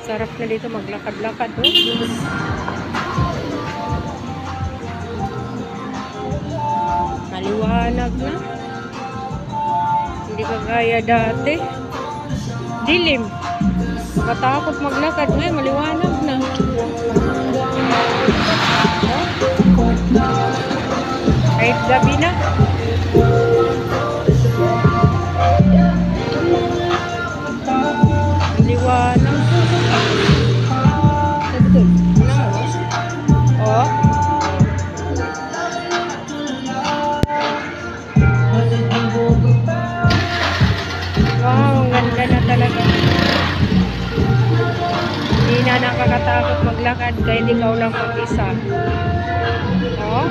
Sarap na dito maglakad-lakad, oh. Maliwanag na. Hindi kagaya dati. Dilim. Matakot maglakad. Ngayon, maliwanag na. Kahit gabi na. Maliwanag. Oh. Wow, ang ganda na talaga. Hindi na nakakatakot maglakad kahit ikaw lang mag-isa. Oh.